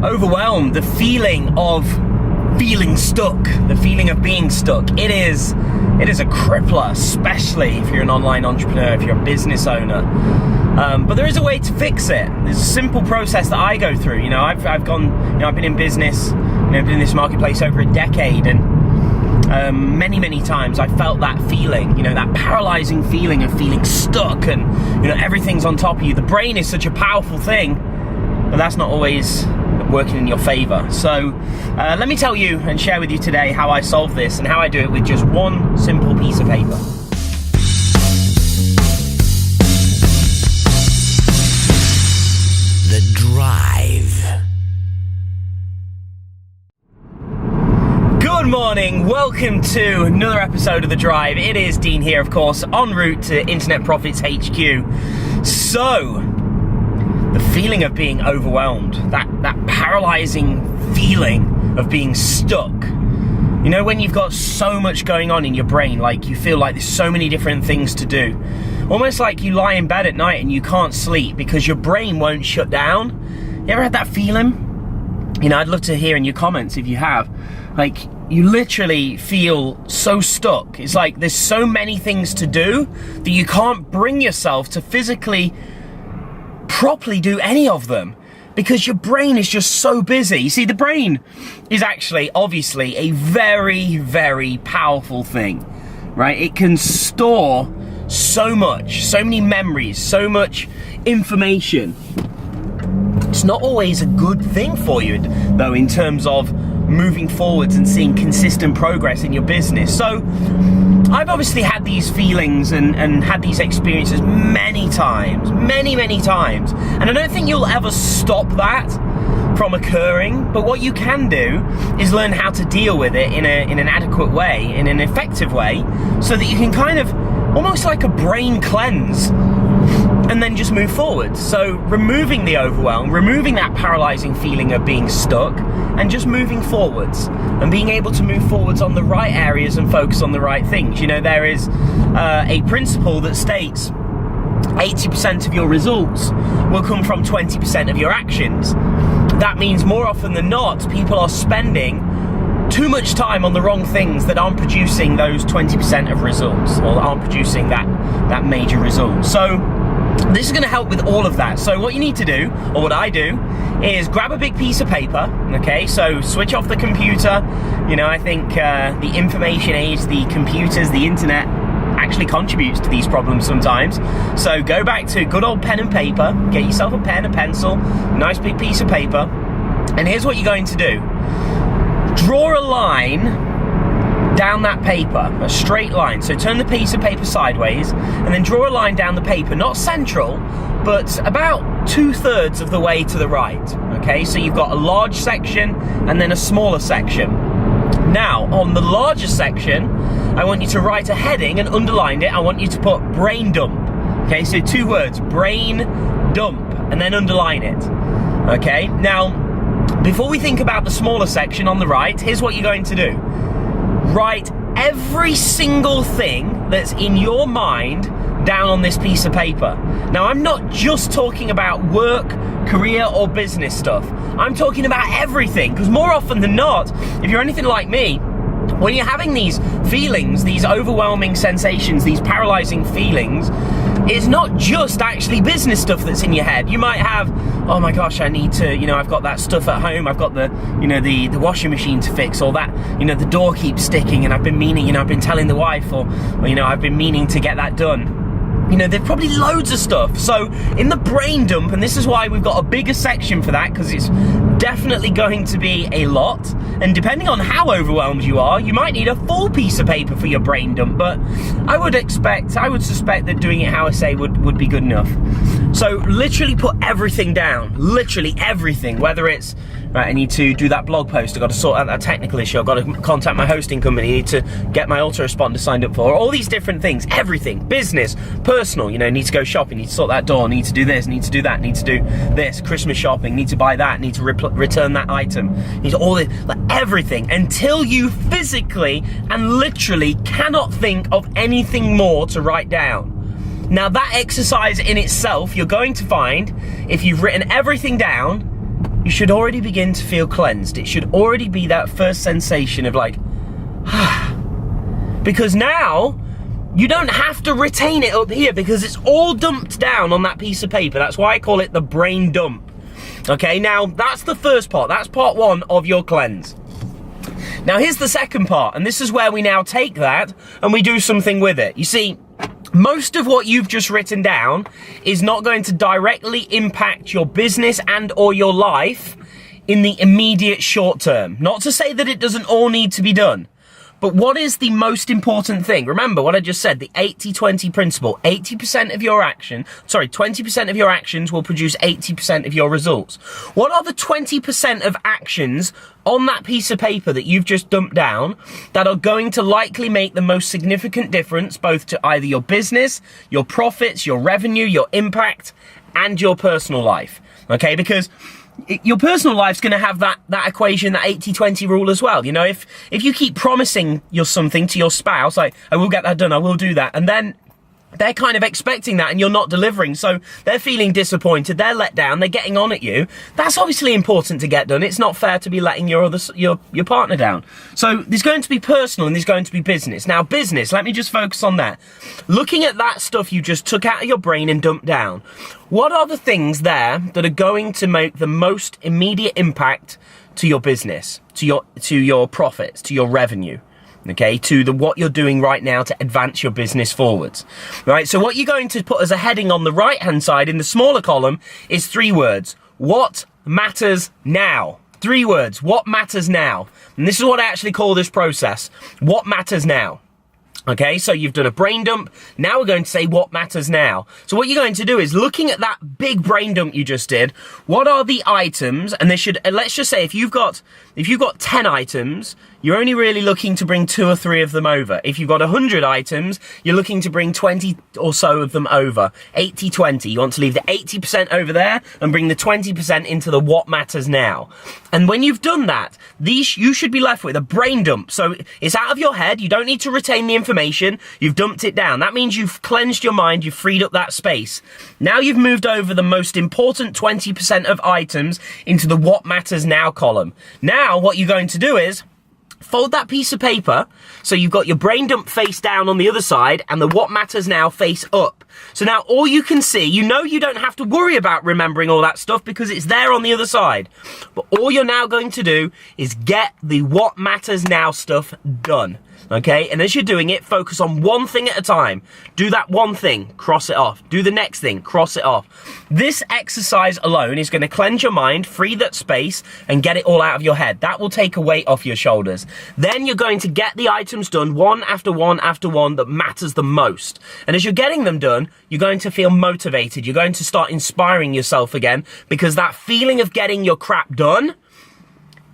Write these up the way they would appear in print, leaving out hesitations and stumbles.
overwhelmed, the feeling of feeling stuck, the feeling of being stuck, it is a crippler, especially if you're an online entrepreneur, if you're a business owner. But there is a way to fix it. There's a simple process that I go through. I've been in business, been in this marketplace over a decade, and many times I felt that feeling, that paralyzing feeling of feeling stuck, and everything's on top of you. The brain is such a powerful thing, but that's not always working in your favor. So let me tell you and share with you today how I solve this and how I do it with just one simple piece of paper. The Drive. Good morning, welcome to another episode of The Drive. It is Dean here, of course, en route to Internet Profits HQ. So, the feeling of being overwhelmed, that paralyzing feeling of being stuck. When you've got so much going on in your brain, like you feel like there's so many different things to do. Almost like you lie in bed at night and you can't sleep because your brain won't shut down. You ever had that feeling? I'd love to hear in your comments if you have. Like, you literally feel so stuck. It's like there's so many things to do that you can't bring yourself to physically properly do any of them because your brain is just so busy. You see, the brain is actually obviously a very, very powerful thing, right? It can store so much, so many memories, so much information. It's not always a good thing for you, though, in terms of moving forwards and seeing consistent progress in your business. So I've obviously had these feelings and had these experiences many times, and I don't think you'll ever stop that from occurring, but what you can do is learn how to deal with it in an adequate way, in an effective way, so that you can kind of, almost like a brain cleanse, and then just move forward. So removing the overwhelm, removing that paralyzing feeling of being stuck, and just moving forwards and being able to move forwards on the right areas and focus on the right things. There is a principle that states 80% of your results will come from 20% of your actions. That means more often than not, people are spending too much time on the wrong things that aren't producing those 20% of results, or aren't producing that major result. So this is going to help with all of that. So what you need to do, or what I do, is grab a big piece of paper, okay? So switch off the computer. I think the information age, the computers, the internet actually contributes to these problems sometimes. So go back to good old pen and paper, get yourself a pen, a pencil, a nice big piece of paper, and here's what you're going to do. Draw a line down that paper, a straight line. So turn the piece of paper sideways and then draw a line down the paper, not central, but about 2/3 of the way to the right. Okay, so you've got a large section and then a smaller section. Now, on the larger section, I want you to write a heading and underline it. I want you to put brain dump. Okay, so 2 words, brain dump, and then underline it. Okay, now, before we think about the smaller section on the right, here's what you're going to do. Write every single thing that's in your mind down on this piece of paper. Now, I'm not just talking about work, career, or business stuff. I'm talking about everything, because more often than not, if you're anything like me, when you're having these feelings, these overwhelming sensations, these paralyzing feelings, it's not just actually business stuff that's in your head. You might have, oh my gosh, I need to, I've got that stuff at home, I've got the washing machine to fix, or that, the door keeps sticking and I've been meaning, I've been telling the wife, or I've been meaning to get that done. There's probably loads of stuff. So in the brain dump, and this is why we've got a bigger section for that, because it's definitely going to be a lot, and depending on how overwhelmed you are, you might need a full piece of paper for your brain dump, but I would suspect that doing it how I say would be good enough. So literally put everything down, literally everything, whether it's, right, I need to do that blog post, I've got to sort out that technical issue, I've got to contact my hosting company, I need to get my autoresponder signed up for, all these different things, everything, business, personal, need to go shopping, need to sort that door, need to do this, need to do that, need to do this, Christmas shopping, need to buy that, need to return that item, need to all this, like everything, until you physically and literally cannot think of anything more to write down. Now that exercise in itself, you're going to find, if you've written everything down, you should already begin to feel cleansed. It should already be that first sensation of like, because now you don't have to retain it up here because it's all dumped down on that piece of paper. That's why I call it the brain dump. Okay, now that's the first part. That's part one of your cleanse. Now here's the second part, and this is where we now take that and we do something with it. You see, most of what you've just written down is not going to directly impact your business and or your life in the immediate short term. Not to say that it doesn't all need to be done. But what is the most important thing? Remember what I just said, the 80-20 principle. 20% of your actions will produce 80% of your results. What are the 20% of actions on that piece of paper that you've just dumped down that are going to likely make the most significant difference both to either your business, your profits, your revenue, your impact, and your personal life? Okay, because your personal life's going to have that equation, that 80-20 rule as well. You know, if you keep promising something to your spouse, like, I will get that done, I will do that, and then they're kind of expecting that and you're not delivering, so they're feeling disappointed, they're let down, they're getting on at you. That's obviously important to get done. It's not fair to be letting your partner down. So there's going to be personal and there's going to be business. Now business, let me just focus on that. Looking at that stuff you just took out of your brain and dumped down, what are the things there that are going to make the most immediate impact to your business, to your profits, to your revenue? Okay, to what you're doing right now to advance your business forwards. Right, so what you're going to put as a heading on the right-hand side in the smaller column is 3 words. What matters now? 3 words. What matters now? And this is what I actually call this process. What matters now? Okay, so you've done a brain dump. Now we're going to say what matters now. So what you're going to do is, looking at that big brain dump you just did, what are the items? And let's just say if you've got 10 items, you're only really looking to bring 2 or 3 of them over. If you've got 100 items, you're looking to bring 20 or so of them over. 80-20. You want to leave the 80% over there and bring the 20% into the what matters now. And when you've done that, you should be left with a brain dump. So it's out of your head. You don't need to retain the information. You've dumped it down. That means you've cleansed your mind. You've freed up that space. Now you've moved over the most important 20% of items into the what matters now column. Now what you're going to do is fold that piece of paper so you've got your brain dump face down on the other side and the what matters now face up. So now all you can see, you don't have to worry about remembering all that stuff because it's there on the other side. But all you're now going to do is get the what matters now stuff done. Okay, and as you're doing it, focus on one thing at a time. Do that one thing, cross it off. Do the next thing, cross it off. This exercise alone is going to cleanse your mind, free that space, and get it all out of your head. That will take a weight off your shoulders. Then you're going to get the items done one after one after one that matters the most. And as you're getting them done, you're going to feel motivated. You're going to start inspiring yourself again, because that feeling of getting your crap done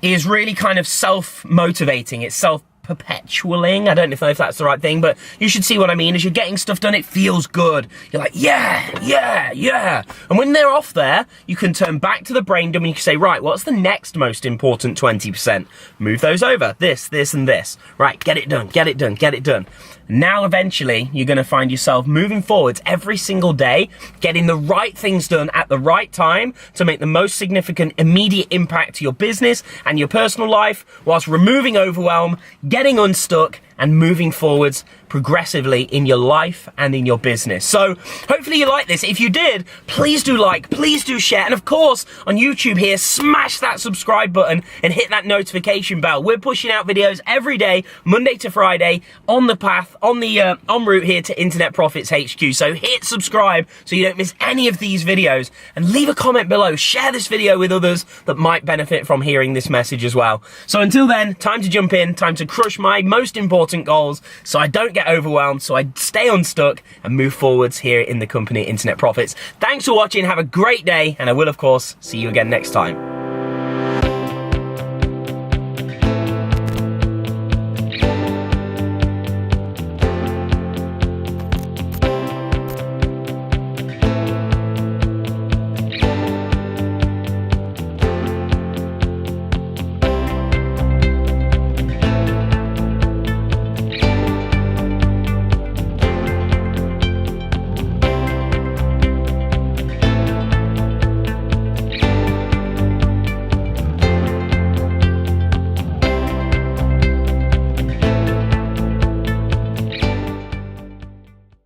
is really kind of self-motivating. It's self-perpetualing. I don't know if that's the right thing, but you should see what I mean. As you're getting stuff done, it feels good. You're like, yeah. And when they're off there, you can turn back to the brain dump and you can say, right, what's the next most important 20%? Move those over. This, and this. Right, get it done. Now, eventually, you're going to find yourself moving forwards every single day, getting the right things done at the right time to make the most significant immediate impact to your business and your personal life, whilst removing overwhelm, getting unstuck, and moving forwards progressively in your life and in your business. So hopefully you like this. If you did, please do like, please do share, and of course on YouTube here, smash that subscribe button and hit that notification bell. We're pushing out videos every day, Monday to Friday, on the path, en route here to Internet Profits HQ. So hit subscribe so you don't miss any of these videos, and leave a comment below. Share this video with others that might benefit from hearing this message as well. So until then, time to jump in, time to crush my most important goals so I don't get overwhelmed, so I stay unstuck and move forwards here in the company Internet Profits. Thanks for watching, have a great day, and I will of course see you again next time.